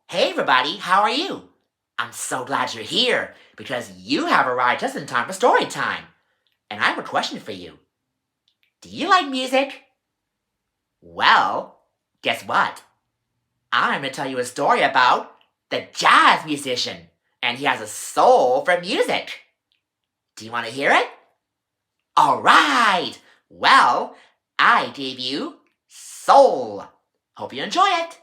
Hey everybody, how are you? I'm so glad you're here because you have arrived just in time for story time. And I have a question for you. Do you like music? Well, guess what? I'm going to tell you a story about the jazz musician, and he has a soul for music. Do you want to hear it? All right. Well, I gave you soul. Hope you enjoy it.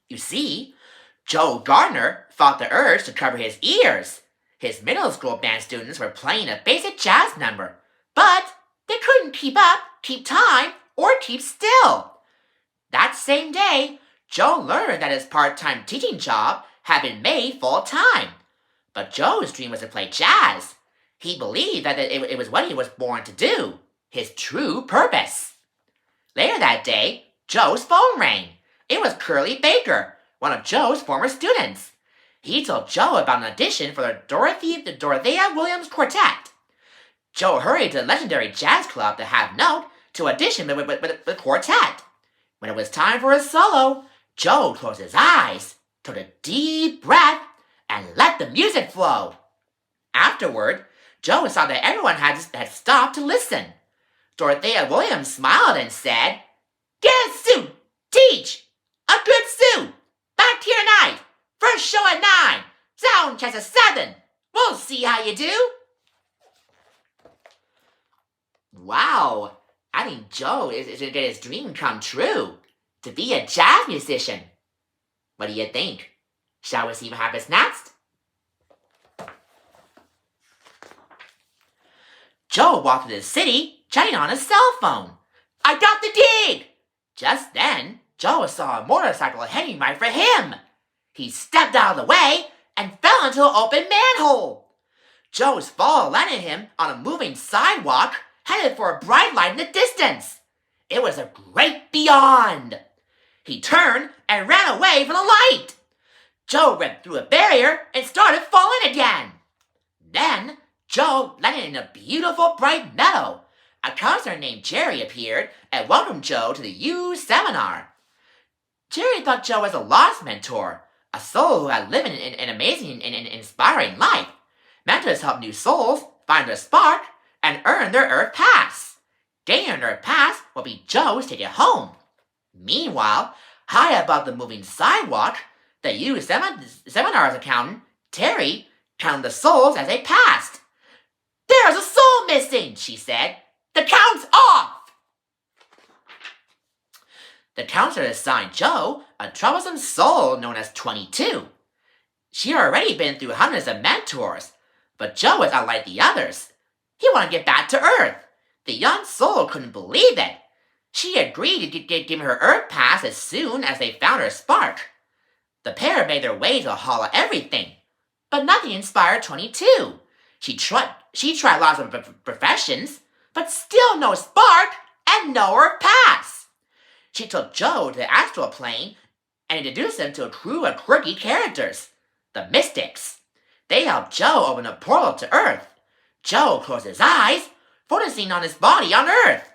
You see, Joe Gardner fought the urge to cover his ears. His middle school band students were playing a basic jazz number, but they couldn't keep up, keep time, or keep still. That same day, Joe learned that his part-time teaching job had been made full-time. But Joe's dream was to play jazz. He believed that it was what he was born to do, his true purpose. Later that day, Joe's phone rang. It was Curly Baker, one of Joe's former students. He told Joe about an audition for the Dorothea Williams Quartet. Joe hurried to the legendary jazz club to have note to audition with the quartet. When it was time for a solo, Joe closed his eyes, took a deep breath, and let the music flow. Afterward, Joe saw that everyone had stopped to listen. Dorothea Williams smiled and said, "Get a suit! Teach! A good suit! Back here tonight! First show at 9! Sound check at 7! We'll see how you do!" Wow! I think Joe is going to get his dream come true, to be a jazz musician. What do you think? Shall we see what happens next? Joe walked through the city, chatting on his cell phone. "I got the gig!" Just then, Joe saw a motorcycle heading right for him. He stepped out of the way and fell into an open manhole. Joe's fall landed him on a moving sidewalk, headed for a bright light in the distance. It was a great beyond. He turned and ran away from the light. Joe ripped through a barrier and started falling again. Then, Joe landed in a beautiful bright meadow. A counselor named Jerry appeared and welcomed Joe to the U seminar. Jerry thought Joe was a lost mentor, a soul who had lived an amazing and inspiring life. Mentors help new souls find their spark and earn their Earth Pass. Gaining an Earth Pass will be Joe's ticket home. Meanwhile, high above the moving sidewalk, the U seminar's accountant, Terry, counted the souls as they passed. "There's a soul missing," she said. "The count's off." The counselor assigned Joe a troublesome soul known as 22. She had already been through hundreds of mentors, but Joe was unlike the others. He wanted to get back to Earth. The young soul couldn't believe it. She agreed to give her Earth Pass as soon as they found her spark. The pair made their way to Hall of Everything, but nothing inspired 22. She tried lots of professions, but still no spark and no Earth Pass. She took Joe to the astral plane and introduced him to a crew of quirky characters, the Mystics. They helped Joe open a portal to Earth. Joe closed his eyes, focusing on his body on Earth.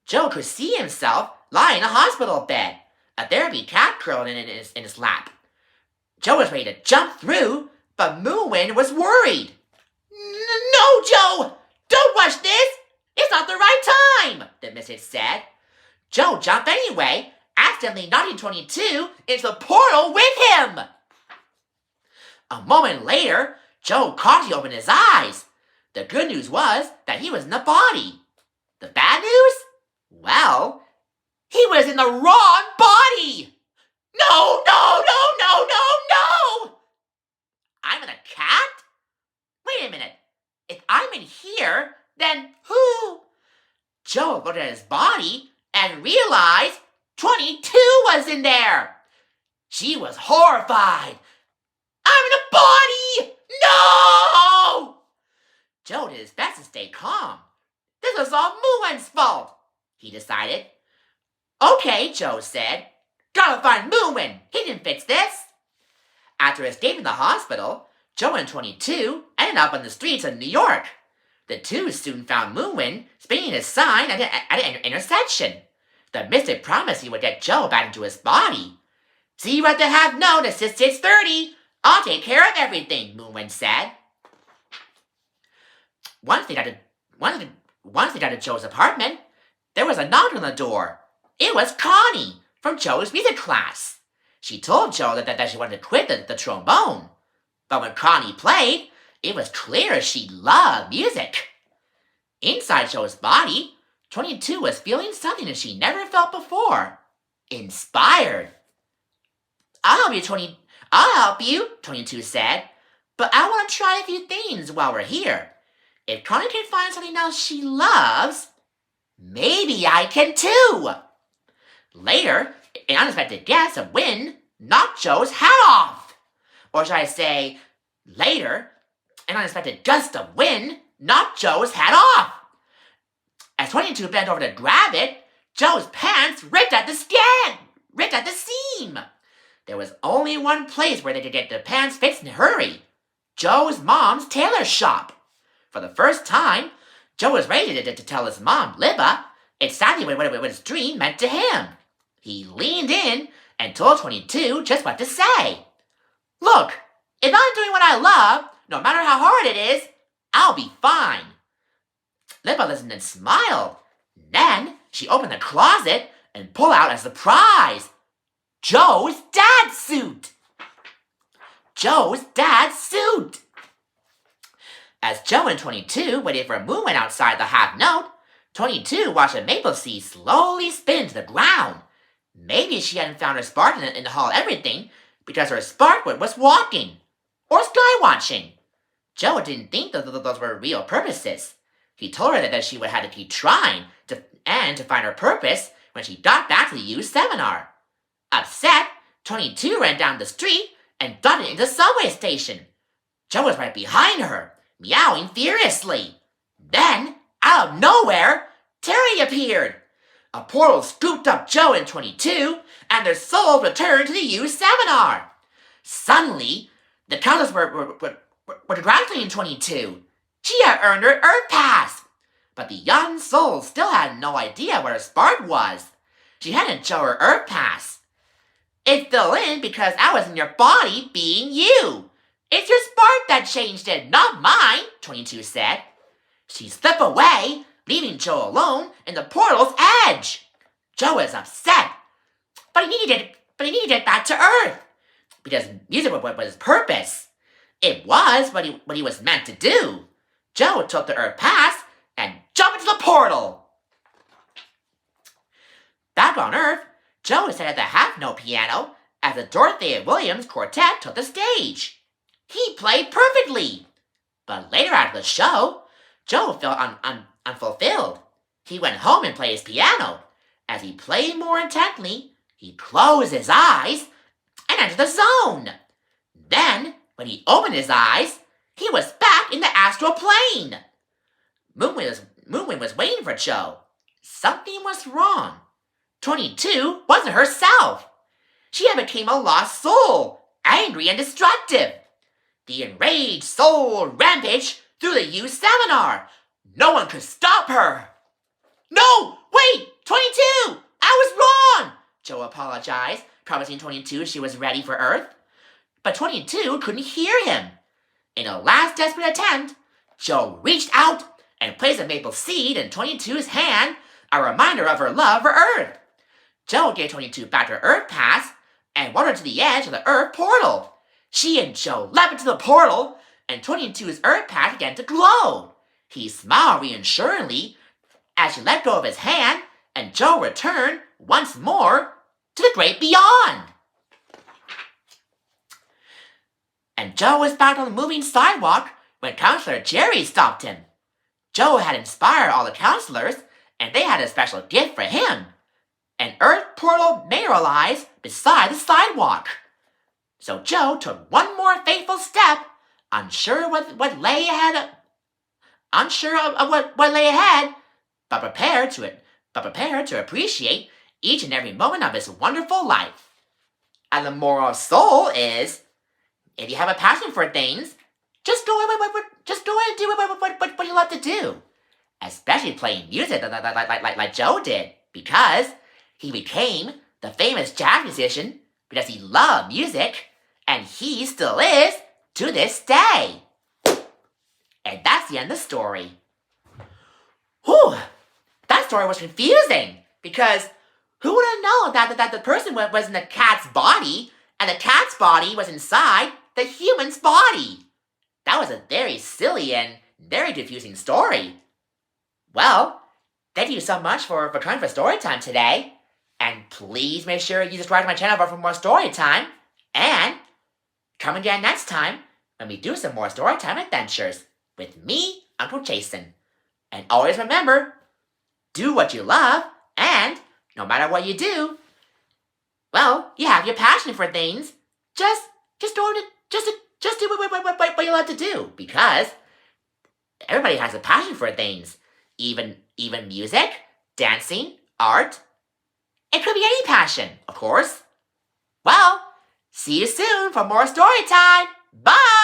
Joe could see himself lying in a hospital bed, a therapy cat curled in his lap. Joe was ready to jump through, but Moonwind was worried. "No, Joe! Don't rush this! It's not the right time!" the Mystic said. Joe jumped anyway, accidentally knocking 22 into the portal with him. A moment later, Joe cautiously opened his eyes. The good news was that he was in the body. The bad news? Well, he was in the wrong body! No, no, no, no, no, no! I'm in a cat? Wait a minute. If I'm in here, then who? Joe looked at his body and realized 22 was in there. She was horrified. "I'm in a body! No!" Joe did his best to stay calm. This was all Moonwind's fault, he decided. "Okay," Joe said. "Gotta find Moonwind. He didn't fix this." After escaping the hospital, Joe and 22 ended up on the streets of New York. The two soon found Moonwind spinning his sign at an intersection. The Mystic promised he would get Joe back into his body. See you at the half note at 6:30. I'll take care of everything, Moonwind said. Once they got to Joe's apartment, there was a knock on the door. It was Connie from Joe's music class. She told Joe that she wanted to quit the trombone. But when Connie played, it was clear she loved music. Inside Joe's body, 22 was feeling something that she never felt before. Inspired. I'll help you, 22 said. But I want to try a few things while we're here. If Connie can find something else she loves, maybe I can too. Later, an unexpected guest of wind knocked Joe's hat off. Or should I say, later, an unexpected gust of wind knocked Joe's hat off. As 22 bent over to grab it, Joe's pants ripped at the seam. There was only one place where they could get the pants fixed in a hurry. Joe's mom's tailor shop. For the first time, Joe was ready to tell his mom, Libba, exactly what his dream meant to him. He leaned in and told 22 just what to say. Look, if I'm doing what I love, no matter how hard it is, I'll be fine. Libba listened and smiled. Then she opened the closet and pulled out a surprise. Joe's dad's suit. As Joe and 22 waited for a movement outside the half note, 22 watched a maple seed slowly spin to the ground. Maybe she hadn't found her spark in the hall of everything because her spark was walking or sky watching. Joe didn't think that those were real purposes. He told her that she would have to keep trying to find her purpose when she got back to the youth seminar. Upset, 22 ran down the street and darted into the subway station. Joe was right behind her, meowing furiously. Then, out of nowhere, Terry appeared. A portal scooped up Joe and 22, and their souls returned to the youth seminar. Suddenly, the counselors were congratulating 22. She had earned her Earth Pass. But the young soul still had no idea what her spark was. She hadn't shown her Earth Pass. It fell in because I was in your body being you. It's your spark that changed it, not mine, 22 said. She slipped away, leaving Joe alone in the portal's edge. Joe was upset, but he needed to get back to Earth because music was his purpose. It was what he was meant to do. Joe took the Earth Pass and jumped into the portal. Back on Earth, Joe sat at the half-note piano as the Dorothea Williams Quartet took the stage. He played perfectly. But later after the show, Joe felt unfulfilled. He went home and played his piano. As he played more intently, he closed his eyes and entered the zone. Then, when he opened his eyes, he was back in the astral plane. Moonwind was waiting for Joe. Something was wrong. 22 wasn't herself. She had become a lost soul, angry and destructive. The enraged soul rampaged through the youth seminar. No one could stop her. No, wait, 22! I was wrong! Joe apologized, promising 22 she was ready for Earth. But 22 couldn't hear him. In a last desperate attempt, Joe reached out and placed a maple seed in 22's hand, a reminder of her love for Earth. Joe gave 22 back her Earth Pass and walked her to the edge of the Earth portal. She and Joe leapt into the portal, and 22's Earth Pass began to glow. He smiled reassuringly as she let go of his hand, and Joe returned once more to the great beyond. And Joe was back on the moving sidewalk when Counselor Jerry stopped him. Joe had inspired all the counselors, and they had a special gift for him. An earth portal materialized beside the sidewalk. So Joe took one more fateful step, unsure of what lay ahead, but prepared to appreciate each and every moment of his wonderful life. And the moral of soul is, if you have a passion for things, just go and do what you love to do. Especially playing music like Joe did, because he became the famous jazz musician because he loved music, and he still is to this day. And that's the end of the story. Whew! That story was confusing, because who would have known that the person was in the cat's body, and the cat's body was inside the human's body? That was a very silly and very confusing story. Well, thank you so much for coming for story time today. And please make sure you subscribe to my channel for more story time. And come again next time when we do some more story time adventures with me, Uncle Jason. And always remember, do what you love, and no matter what you do, well, you have your passion for things. Just do what you love to do, because everybody has a passion for things. Even music, dancing, art. It could be any passion, of course. Well, see you soon for more story time. Bye!